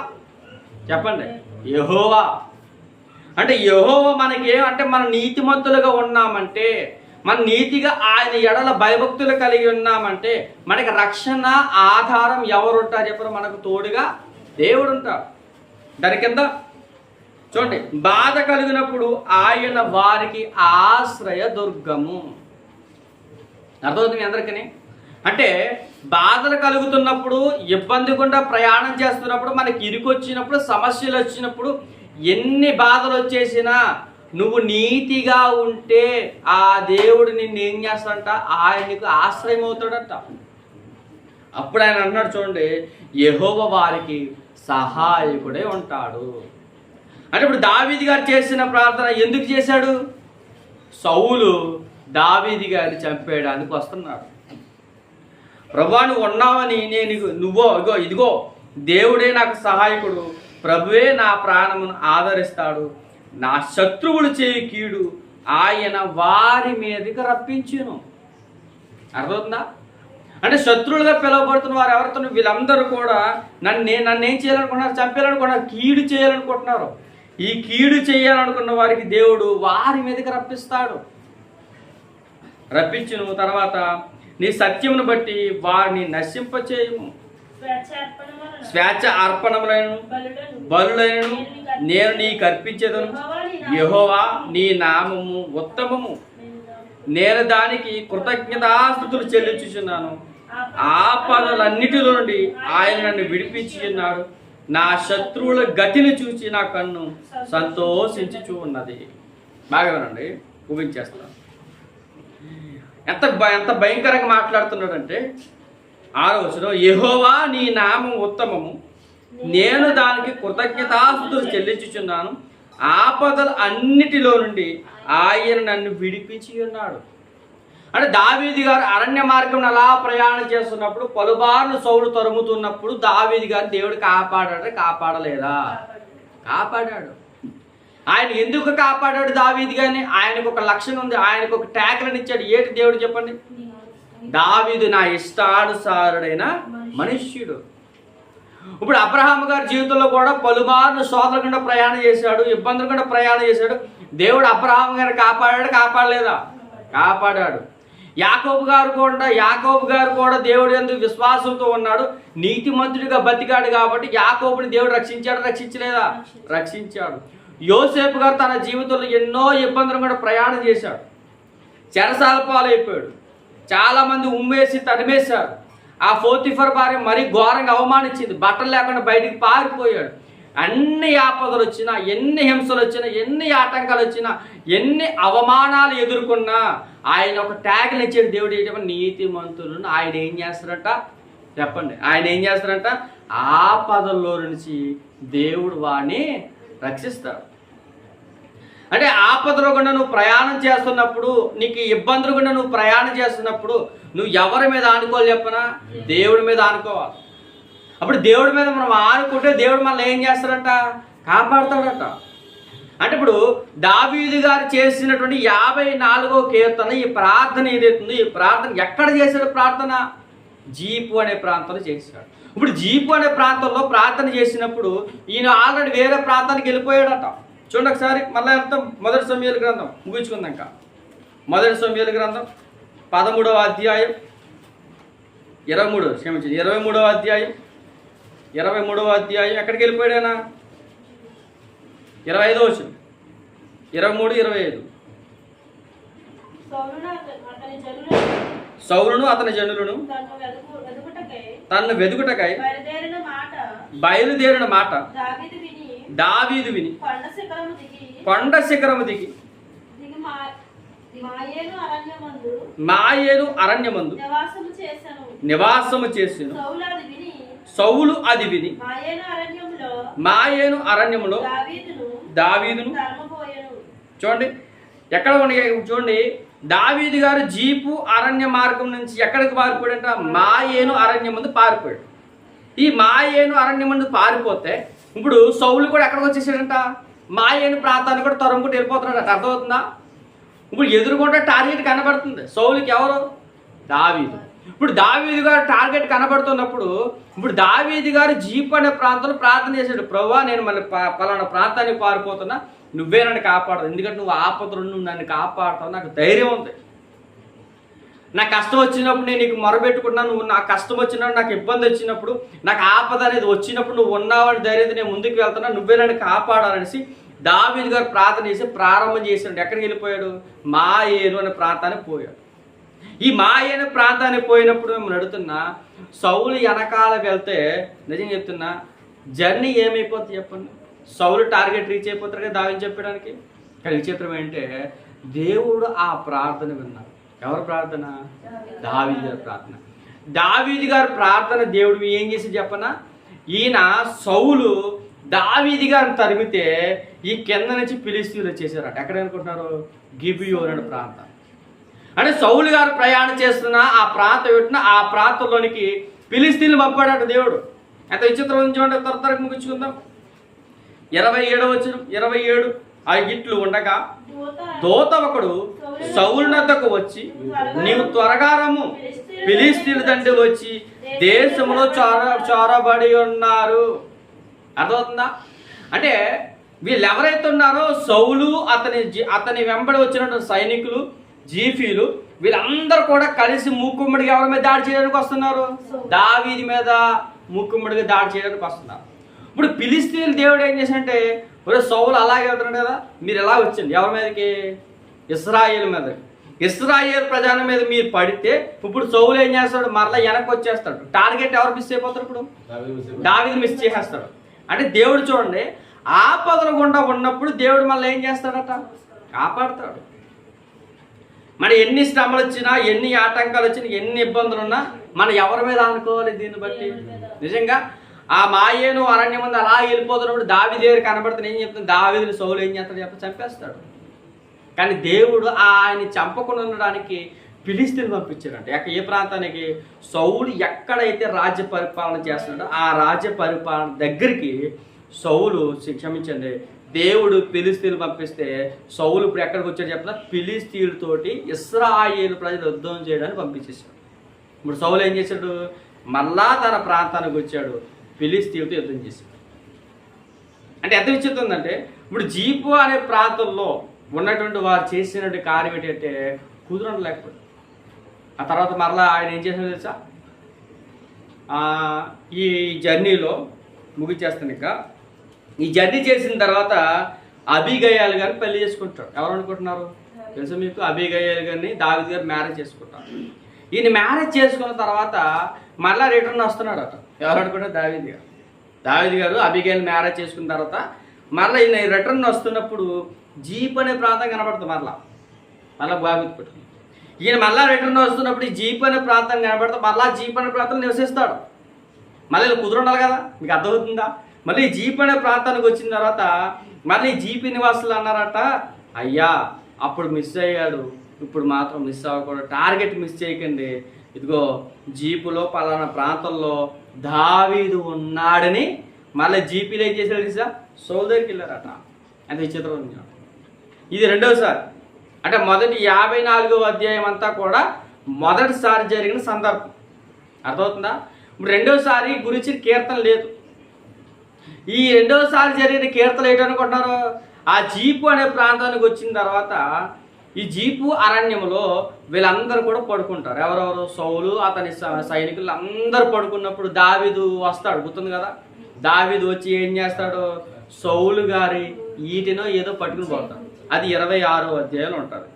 A: చెప్పండి? యెహోవా. అంటే యెహోవా మనకి అంటే మన నీతిమంతులుగా ఉన్నామంటే, మన నీతిగా ఆయన ఎడల భయభక్తులు కలిగి ఉన్నామంటే మనకి రక్షణ ఆధారం ఎవరు ఉంటారు చెప్పరు? మనకు తోడుగా దేవుడు ఉంటాడు. దాని కింద చూడండి, బాధ కలిగినప్పుడు ఆయన వారికి ఆశ్రయ దుర్గము. అర్థమవుతుంది మీ అందరికీ? అంటే బాధలు కలుగుతున్నప్పుడు, ఇబ్బంది గుండా ప్రయాణం చేస్తున్నప్పుడు, మనకి ఇరుకొచ్చినప్పుడు, సమస్యలు వచ్చినప్పుడు, ఎన్ని బాధలు వచ్చేసినా నువ్వు నీతిగా ఉంటే ఆ దేవుడు నిన్ను ఏం చేస్తాడంట? ఆయన నీకు ఆశ్రయం అవుతాడంట. అప్పుడు ఆయన అన్నాడు చూడండి, యెహోవా వారికి సహాయకుడే ఉంటాడు. అంటే ఇప్పుడు దావీదు గారు చేసిన ప్రార్థన ఎందుకు చేశాడు? సౌలు దావీదు గారిని చంపేయడానికి వస్తున్నాడు. ప్రభువా, నువ్వు ఉన్నావని ఇదిగో దేవుడే నాకు సహాయకుడు, ప్రభువే నా ప్రాణమును ఆదరిస్తాడు, నా శత్రువులు చేయి కీడు ఆయన వారి మీదకి రప్పించును. అర్థమవుతుందా? అంటే శత్రువులుగా పిలువబడుతున్న వారు ఎవరితో వీళ్ళందరూ కూడా నన్ను ఏం చేయాలనుకుంటున్నారు? చంపేయాలనుకుంటున్నారు, కీడు చేయాలనుకుంటున్నారు. ఈ కీడు చేయాలనుకున్న వారికి దేవుడు వారి మీదకి రప్పించును. తర్వాత నీ సత్యమును బట్టి వారిని నశింపచేయము. స్వేచ్ఛ అర్పణములను బలులను నేను నీకు అర్పించేదను. యెహోవా నీ నామము ఉత్తమము, నేను దానికి కృతజ్ఞతాస్తుతులు చెల్లించుచున్నాను. ఆపదలన్నిటిలో నుండి ఆయన నన్ను విడిపించి ఉన్నాడు. నా శత్రువుల గతిని చూసి నా కన్ను సంతోషించుచు ఉన్నది. బాగా వినండి, ఊహించేస్తాను. ఎంత భయంకరంగా మాట్లాడుతున్నాడంటే, ఆలోచన యెహోవా నీ నామం ఉత్తమము, నేను దానికి కృతజ్ఞతాస్తుతులు చెల్లించుచున్నాను. ఆపదల అన్నిటిలో నుండి ఆయన నన్ను విడిపించి ఉన్నాడు. అంటే దావీదు గారు అరణ్య మార్గం అలా ప్రయాణం చేస్తున్నప్పుడు పలుబార్లు సౌలు తరుముతున్నప్పుడు దావీదు గారు దేవుడు కాపాడలేదా? కాపాడాడు. ఆయన ఎందుకు కాపాడాడు దావీదు గారిని? ఆయనకు ఒక లక్షణం ఉంది, ఆయనకు ఒక ట్యాగ్లను ఇచ్చాడు. ఏంటి దేవుడు చెప్పండి? దావీదు నా ఇష్టానుసారుడైన మనుష్యుడు. ఇప్పుడు అబ్రహాము గారి జీవితంలో కూడా పలుమార్లు శోధన గుండా ప్రయాణం చేశాడు, ఇబ్బందులు గుండా ప్రయాణం చేశాడు. దేవుడు అబ్రహాము గారిని కాపాడలేదా? కాపాడాడు. యాకోబు గారు కూడా దేవుడు యందు విశ్వాసంతో ఉన్నాడు, నీతిమంతుడిగా బతికాడు. కాబట్టి యాకోబుని దేవుడు రక్షించలేదా? రక్షించాడు. యోసేపు గారు తన జీవితంలో ఎన్నో ఇబ్బందులు కూడా ప్రయాణం చేశాడు, చెరసాల పాలైపోయాడు, చాలామంది ఉమ్మేసి తరిమేశారు. ఆ పోతిఫర్ భార్య మరీ ఘోరంగా అవమానించింది, బట్టలు లేకుండా బయటికి పారిపోయాడు. అన్ని ఆపదలు వచ్చినా, ఎన్ని హింసలు వచ్చినా, ఎన్ని ఆటంకాలు వచ్చినా, ఎన్ని అవమానాలు ఎదుర్కొన్నా ఆయన ఒక ట్యాగ్లు ఇచ్చాడు దేవుడు. ఏంటంటే నీతిమంతులను ఆయన ఏం చేస్తారంట? చెప్పండి, ఆయన ఏం చేస్తారంట? ఆపదల్లో నుంచి దేవుడు వాడిని రక్షిస్తాడు. అంటే ఆపదలో గుండా నువ్వు ప్రయాణం చేస్తున్నప్పుడు, నీకు ఇబ్బందులు గుండా నువ్వు ప్రయాణం చేస్తున్నప్పుడు నువ్వు ఎవరి మీద ఆనుకోవాలి చెప్పనా? దేవుడి మీద ఆనుకోవాలి. అప్పుడు దేవుడి మీద మనం ఆనుకుంటే దేవుడు మనల్ని ఏం చేస్తాడంట? కాపాడుతాడట. అంటే ఇప్పుడు దావీదు గారు చేసినటువంటి 54వ కీర్తన, ఈ ప్రార్థన ఏదైతుందో, ఈ ప్రార్థన ఎక్కడ చేశాడు? ప్రార్థన జీపు అనే ప్రాంతంలో చేశాడు. ఇప్పుడు జీపు అనే ప్రాంతంలో ప్రార్థన చేసినప్పుడు ఈయన ఆల్రెడీ వేరే ప్రాంతానికి వెళ్ళిపోయాడట. చూడండి ఒకసారి, మళ్ళీ వెళ్తాం. మొదటి సమూయేలు గ్రంథం ముగించుకుందాక. మొదటి సమూయేలు గ్రంథం 13వ అధ్యాయం 23వ అధ్యాయం 23వ అధ్యాయం ఎక్కడికి వెళ్ళిపోయాడైనా? 25వ వచనం, 23, 25. సౌలును అతని జనులను తన్ను వెదుకుటకై బయలుదేరిన మాట దావీదు విని కొండ శిఖరము దిగి మాయేను అరణ్యమందు నివాసము చేసెను. సౌలు అది విని మాయేను అరణ్యములో దావీదును చూడండి ఎక్కడ ఉన్నాయి. చూడండి, దావీదు గారు జీపు అరణ్య మార్గం నుంచి ఎక్కడికి పారిపోయాడంట? మాయేను అరణ్యం ముందు పారిపోయాడు. ఈ మాయేను అరణ్యం ముందు పారిపోతే ఇప్పుడు సౌలు కూడా ఎక్కడికి వచ్చేసాడంట? మాయేను ప్రాంతాన్ని కూడా తరుముకుంటూ వెళ్ళిపోతున్నాడు. అర్థమవుతుందా? ఇప్పుడు ఎదురుకుంటే టార్గెట్ కనబడుతుంది. సౌలుకి ఎవరు? దావీదు. ఇప్పుడు దావీదు గారు టార్గెట్ కనబడుతున్నప్పుడు ఇప్పుడు దావీదు గారు జీప్ అనే ప్రాంతంలో ప్రార్థన చేశాడు. ప్రభువా, నేను మళ్ళీ పలానా ప్రాంతానికి పారిపోతున్నా, నువ్వే నన్ను కాపాడదు, ఎందుకంటే నువ్వు ఆపదలు నువ్వు నన్ను కాపాడుతావు, నాకు ధైర్యం ఉంది. నాకు కష్టం వచ్చినప్పుడు నేను నీకు మొరబెట్టుకున్నా, నువ్వు నాకు కష్టం వచ్చినప్పుడు, నాకు ఇబ్బంది వచ్చినప్పుడు, నాకు ఆపద అనేది వచ్చినప్పుడు నువ్వు ఉన్నావని ధైర్యం నేను ముందుకు వెళ్తున్నా, నువ్వే నన్ను కాపాడాలనేసి దావీదు గారు ప్రార్థన చేసి ప్రారంభం చేశాడు. ఎక్కడికి వెళ్ళిపోయాడు? మాయేను అనే ప్రాంతానికి పోయాడు. ఈ మాయేను ప్రాంతానికి పోయినప్పుడు మేము నడుతున్నా సౌలు వెనకాల వెళ్తే నిజంగా చెప్తున్నా జర్నీ ఏమైపోతుంది చెప్పండి? సౌలు టార్గెట్ రీచ్ అయిపోతారు కదా దావీదు చెప్పడానికి. కానీ విచిత్రం ఏంటంటే దేవుడు ఆ ప్రార్థన విన్నాడు. ఎవరు ప్రార్థన? దావీదు గారి ప్రార్థన. దావీదు గారి ప్రార్థన దేవుడు ఏం చేసి చెప్పనా? ఈయన సౌలు దావీదు గారిని తరిమితే ఈ కింద నుంచి ఫిలిష్తీయులు వచ్చేసారట. ఎక్కడ అనుకుంటున్నారు? గిబియోను అనే ప్రాంతం. అంటే సౌలు గారు ప్రయాణం చేస్తున్న ఆ ప్రాంతం పెట్టిన ఆ ప్రాంతంలోనికి ఫిలిష్తీయులు పంపాడట దేవుడు. ఎంత విచిత్రం చూడండి. త్వరగా ముగించుకుందాం. 27వ వచనం, 27 ఆ ఇట్లు ఉండగా దూత ఒకడు సౌలునద్దకు వచ్చి, నీవు త్వరగా రమ్ము, ఫిలిష్తీయుల దండి వచ్చి దేశంలో చొరబడి ఉన్నారు. అర్థమవుతుందా? అంటే వీళ్ళు ఎవరైతే ఉన్నారో సౌలు అతని వెంబడి వచ్చినటువంటి సైనికులు, జీఫీలు, వీళ్ళందరూ కూడా కలిసి మూకుమ్మడిగా ఎవరి మీద దాడి చేయడానికి వస్తున్నారు? దావీదు మీద మూకుమ్మడిగా దాడి చేయడానికి వస్తున్నారు. ఇప్పుడు ఫిలిష్తీయుల దేవుడు ఏం చేశాడంటే, ఒరే సౌలు అలాగే వెళ్తున్నాడు కదా, మీరు ఎలా వచ్చింది ఎవరి మీదకి? ఇశ్రాయేల్ మీద. ఇశ్రాయేల్ ప్రజల మీద మీరు పడితే ఇప్పుడు సౌలు ఏం చేస్తాడు? మరలా వెనక్కి వచ్చేస్తాడు. టార్గెట్ ఎవరు మిస్ అయిపోతారు? ఇప్పుడు దావీదు మిస్ చేసేస్తాడు. అంటే దేవుడు చూడండి, ఆపదలు గుండా ఉన్నప్పుడు దేవుడు మళ్ళీ ఏం చేస్తాడట? కాపాడుతాడు. మరి ఎన్ని శ్రమలు వచ్చినా, ఎన్ని ఆటంకాలు వచ్చినా, ఎన్ని ఇబ్బందులు ఉన్నా మనం ఎవరి మీద అనుకోవాలి? దీన్ని బట్టి నిజంగా ఆ మాయేను అరణ్యం ముందు అలా వెళ్ళిపోతున్నప్పుడు దావీదు దగ్గర కనబడుతుంది. ఏం చెప్తుంది? దావీదుని సౌలు ఏం చేస్తాడు? చంపేస్తాడు. కానీ దేవుడు ఆయన చంపకుండా ఉండడానికి ఫిలిష్తీయులను పంపించాడంట. ఏ ప్రాంతానికి? సౌలు ఎక్కడైతే రాజ్య పరిపాలన చేస్తున్నాడో ఆ రాజ్య పరిపాలన దగ్గరికి సౌలు, క్షమించండి, దేవుడు ఫిలిష్తీయులు పంపిస్తే సౌలు ఇప్పుడు ఎక్కడికి వచ్చాడు చెప్పిన? ఫిలిష్తీయులతోటి ఇశ్రాయేలు ప్రజలు యుద్ధం చేయడానికి పంపించేశాడు. ఇప్పుడు సౌలు ఏం చేశాడు? మళ్ళా తన ప్రాంతానికి వచ్చాడు, ఫిలిష్తీయులతో యుద్ధం చేశాడు. అంటే ఎంత విచిత్రందంటే, ఇప్పుడు జీపు అనే ప్రాంతంలో ఉన్నటువంటి వారు చేసినటువంటి కార్యం ఏంటంటే కుదరలేకపోయాడు. ఆ తర్వాత మరలా ఆయన ఏం చేశాడో తెలుసా? ఈ జర్నీలో ముగిచేస్తాను. ఇంకా ఈ జర్నీ చేసిన తర్వాత అబీగయాలు గారిని పెళ్లి చేసుకుంటాడు. ఎవరు అనుకుంటున్నారు? తెలుసా మీకు? అబీగయాలు గారిని దావీదు గారు మ్యారేజ్ చేసుకుంటారు. ఈయన మ్యారేజ్ చేసుకున్న తర్వాత మళ్ళీ రిటర్న్ వస్తున్నాడట. ఎవరు అనుకుంటారు? దావీదు గారు అబీగయాలు మ్యారేజ్ చేసుకున్న తర్వాత మళ్ళీ ఈయన రిటర్న్ వస్తున్నప్పుడు జీప్ అనే ప్రాంతం కనబడుతుంది. మళ్ళీ బాబు ఈయన మళ్ళీ రిటర్న్ వస్తున్నప్పుడు ఈ జీప్ అనే ప్రాంతం కనబడితే మళ్ళీ జీప్ అనే ప్రాంతంలో నివసిస్తాడు. మళ్ళీ కుదురు ఉండాలి కదా, మీకు అర్థమవుతుందా? మళ్ళీ జీప్ అనే ప్రాంతానికి వచ్చిన తర్వాత మళ్ళీ జీపీ నివాసులు అన్నారట, అయ్యా అప్పుడు మిస్ అయ్యాడు, ఇప్పుడు మాత్రం మిస్ అవ్వకూడదు, టార్గెట్ మిస్ చేయకండి, ఇదిగో జీపులో పలానా ప్రాంతంలో దావీదు ఉన్నాడని మళ్ళీ జీపీలో ఏం చేశాడు తెలుసా? సౌలు దగ్గరికి వెళ్ళారట. అంత విచిత్రం. ఇది రెండోసారి. అంటే మొదటి 54వ అధ్యాయం అంతా కూడా మొదటిసారి జరిగిన సందర్భం. అర్థమవుతుందా? ఇప్పుడు రెండోసారి గురించి కీర్తన లేదు. ఈ రెండోసారి జరిగిన కీర్తన ఏంటనుకుంటున్నారు? ఆ జీపు అనే ప్రాంతానికి వచ్చిన తర్వాత ఈ జీపు అరణ్యంలో వీళ్ళందరూ కూడా పడుకుంటారు. ఎవరెవరు? సౌలు, అతని సైనికులు అందరూ పడుకున్నప్పుడు దావీదు వస్తాడు. గుర్తుంది కదా? దావీదు వచ్చి ఏం చేస్తాడు? సౌలు గారి ఈటినో ఏదో పట్టుకుని పోతాడు. అది 26వ అధ్యాయంలో ఉంటుంది.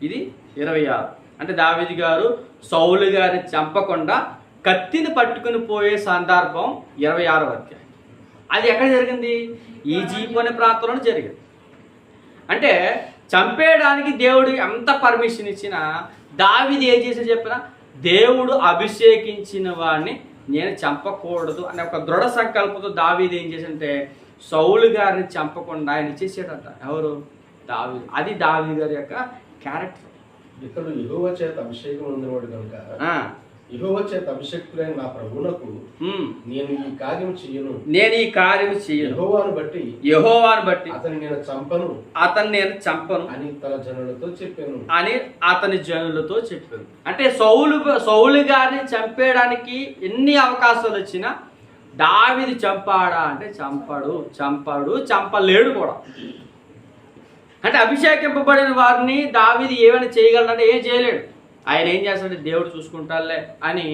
A: ఇది 26. అంటే దావీదు గారు సౌలు గారిని చంపకుండా కత్తిని పట్టుకుని పోయే సందర్భం 26వ అధ్యాయం. అది ఎక్కడ జరిగింది? ఈ జీపు అనే ప్రాంతంలో జరిగింది. అంటే చంపేయడానికి దేవుడు ఎంత పర్మిషన్ ఇచ్చినా దావీదు ఏం చేసి చెప్పినా దేవుడు అభిషేకించిన వాడిని నేను చంపకూడదు అనే ఒక దృఢ సంకల్పంతో దావీదు ఏం చేసింటే సౌలు గారిని చంపకుండా ఆయన చేసాడట. ఎవరు? దావీదు. అది దావీదు గారి యొక్క క్యారెక్టర్.
B: ఇక్కడ యెహోవా చేత అభిషేకం ఉన్నవాడు కనుక యెహోవా చేత అభిషేకుడైన నా ప్రభువునకు నేను ఈ కార్యం చేయను యెహోవాను బట్టి అతన్ని నేను చంపను అని తన జనులతో చెప్పాను. అంటే సౌలు గారిని చంపేయడానికి ఎన్ని అవకాశాలు వచ్చినా దావీదు చంపాడా అంటే చంపలేడు కూడా. అంటే అభిషేకింపబడిన వారిని దావీదు ఏమైనా చేయగలడంటే ఏం చేయలేడు. ఆయన ఏం చేస్తాడు? దేవుడు చూసుకుంటాలే అని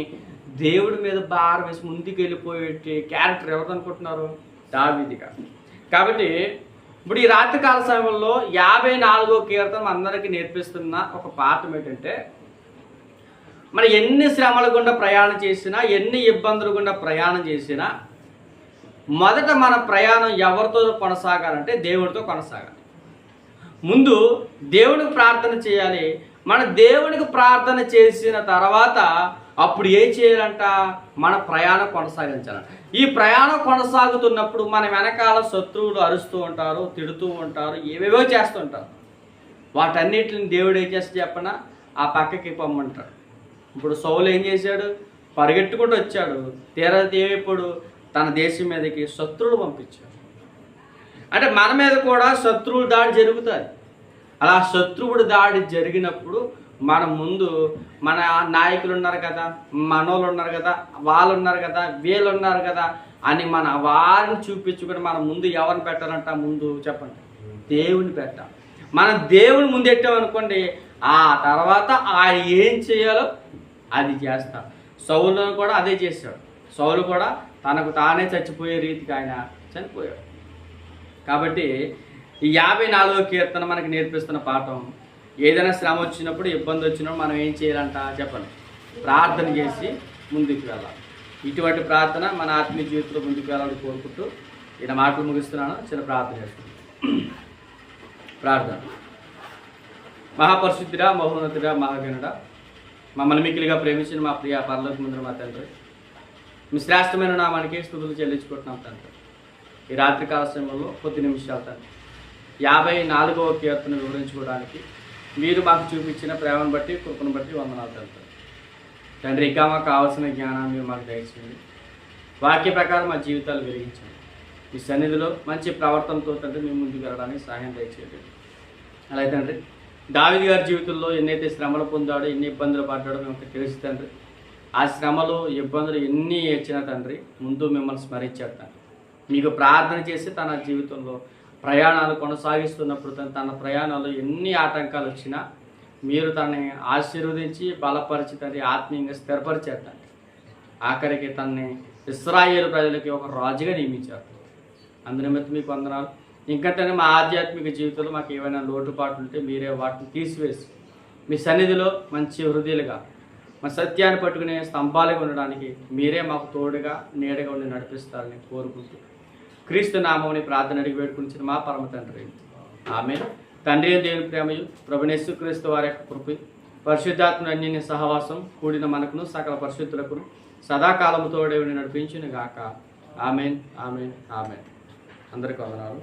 B: దేవుడి మీద భారం వేసి ముందుకు వెళ్ళిపోయే క్యారెక్టర్ ఎవరు అనుకుంటున్నారు? దావీదు గారు. కాబట్టి ఇప్పుడు ఈ రాత్రికాల సమయంలో 54వ కీర్తన అందరికీ నేర్పిస్తున్న ఒక పాఠం ఏంటంటే, మరి ఎన్ని శ్రమల గుండా ప్రయాణం చేసినా, ఎన్ని ఇబ్బందులు గుండా ప్రయాణం చేసినా మొదట మన ప్రయాణం ఎవరితో కొనసాగాలంటే దేవుడితో కొనసాగాలి. ముందు దేవునికి ప్రార్థన చేయాలి. మన దేవునికి ప్రార్థన చేసిన తర్వాత అప్పుడు ఏం చేయాలంట? మన ప్రయాణం కొనసాగించాలంట. ఈ ప్రయాణం కొనసాగుతున్నప్పుడు మన వెనకాల శత్రువులు అరుస్తూ ఉంటారు, తిడుతూ ఉంటారు, ఏవేవో చేస్తుంటారు. వాటన్నిటిని దేవుడు ఏం చేస్తే చెప్పనా ఆ పక్కకి పొమ్మంటాడు. ఇప్పుడు సౌలు ఏం చేశాడు? పరిగెట్టుకుంటూ వచ్చాడు. తీరా దేవుడు తన దేశం మీదకి శత్రువులు పంపించాడు.
A: అంటే మన మీద కూడా శత్రువుల దాడి జరుగుతుంది. అలా శత్రువుడు దాడి జరిగినప్పుడు మన ముందు మన నాయకులు ఉన్నారు కదా, మనోళ్ళు ఉన్నారు కదా, వాళ్ళు ఉన్నారు కదా, వీళ్ళు ఉన్నారు కదా అని మన వారిని చూపించుకొని మన ముందు ఎవరిని పెట్టాలంట? ముందు చెప్పండి, దేవుని పెట్టాలి. మనం దేవుని ముందు పెట్టామనుకోండి, ఆ తర్వాత ఆయన ఏం చేయాలో అది చేస్తాం. సౌలు కూడా అదే చేశాడు. సౌలు కూడా తనకు తానే చచ్చిపోయే రీతికి ఆయన చనిపోయాడు. కాబట్టి ఈ 54వ కీర్తన మనకి నేర్పిస్తున్న పాఠం, ఏదైనా శ్రమ వచ్చినప్పుడు, ఇబ్బంది వచ్చినప్పుడు మనం ఏం చేయాలంట చెప్పండి? ప్రార్థన చేసి ముందుకు వెళ్ళాలి. ఇటువంటి ప్రార్థన మన ఆత్మీయ జీవితంలో ముందుకు వెళ్ళాలని కోరుకుంటూ ఈయన మాటలు ముగిస్తున్నాను. చిన్న ప్రార్థన చేస్తున్నాను. ప్రార్థన. మహాపరిశుద్ధుడా, మహోన్నతుడా, మహాగణుడా, మమ్మల్ని మిక్కిలిగా ప్రేమించిన మా ప్రియ పరలోక ముందు మా తండ్రి, మీ శ్రేష్టమైన నామానికి స్తుతులు చెల్లించుకుంటున్నాం తండ్రి. ఈ రాత్రి కాల సమయంలో కొద్ది నిమిషాలు తండ్రి 54వ కీర్తన వివరించుకోవడానికి మీరు మాకు చూపించిన ప్రేమను బట్టి, కృపను బట్టి వందనాలు తండ్రి. తండ్రి, ఇంకా మాకు కావాల్సిన జ్ఞానాన్ని మీరు మాకు దయచేయండి. వాక్య ప్రకారం మా జీవితాలు వెలిగించండి. మీ సన్నిధిలో మంచి ప్రవర్తనతో తండ్రి మేము ముందుకు వెళ్ళడానికి సహాయం దయచేయండి. అలాగే తండ్రి, దావీదు గారి జీవితంలో ఎన్నైతే శ్రమలు పొందాడో, ఎన్ని ఇబ్బందులు పడ్డాడో మేము తెలుసు తండ్రి. ఆ శ్రమలు, ఇబ్బందులు ఎన్ని ఇచ్చినా తండ్రి ముందు మిమ్మల్ని స్మరించాడు తండ్రి. మీకు ప్రార్థన చేసి తన జీవితంలో ప్రయాణాలు కొనసాగిస్తున్నప్పుడు తన ప్రయాణాలు ఎన్ని ఆటంకాలు వచ్చినా మీరు తనని ఆశీర్వదించి బలపరిచి తండ్రి ఆత్మీయంగా స్థిరపరిచారు తండ్రి. ఆఖరికి తనని ఇశ్రాయేలు ప్రజలకి ఒక రాజుగా నియమించారు. అందునిమిత్తం మీకు వందనాలు. ఇంకంటే మా ఆధ్యాత్మిక జీవితంలో మాకు ఏమైనా లోటుపాట్లు ఉంటే మీరే వాటిని తీసివేసి మీ సన్నిధిలో మంచి హృదయాలుగా మా సత్యాన్ని పట్టుకునే స్తంభాలుగా ఉండడానికి మీరే మాకు తోడుగా నీడగా ఉండి నడిపిస్తారని కోరుకుంటూ క్రీస్తు నామముని ప్రార్థన అడిగి వేడుకుంటున్న మా పరమ తండ్రి ఆమేన్. తండ్రి దేవుని ప్రేమయు ప్రభువైన యేసుక్రీస్తు వారి యొక్క కృప పరిశుద్ధాత్మ అన్యోన్య సహవాసం కూడిన మనకును సకల పరిశుద్ధులకును సదాకాలము తోడే ఉండి నడిపించును గాక. ఆమేన్, ఆమేన్, ఆమేన్. అందరికీ వందనాలు.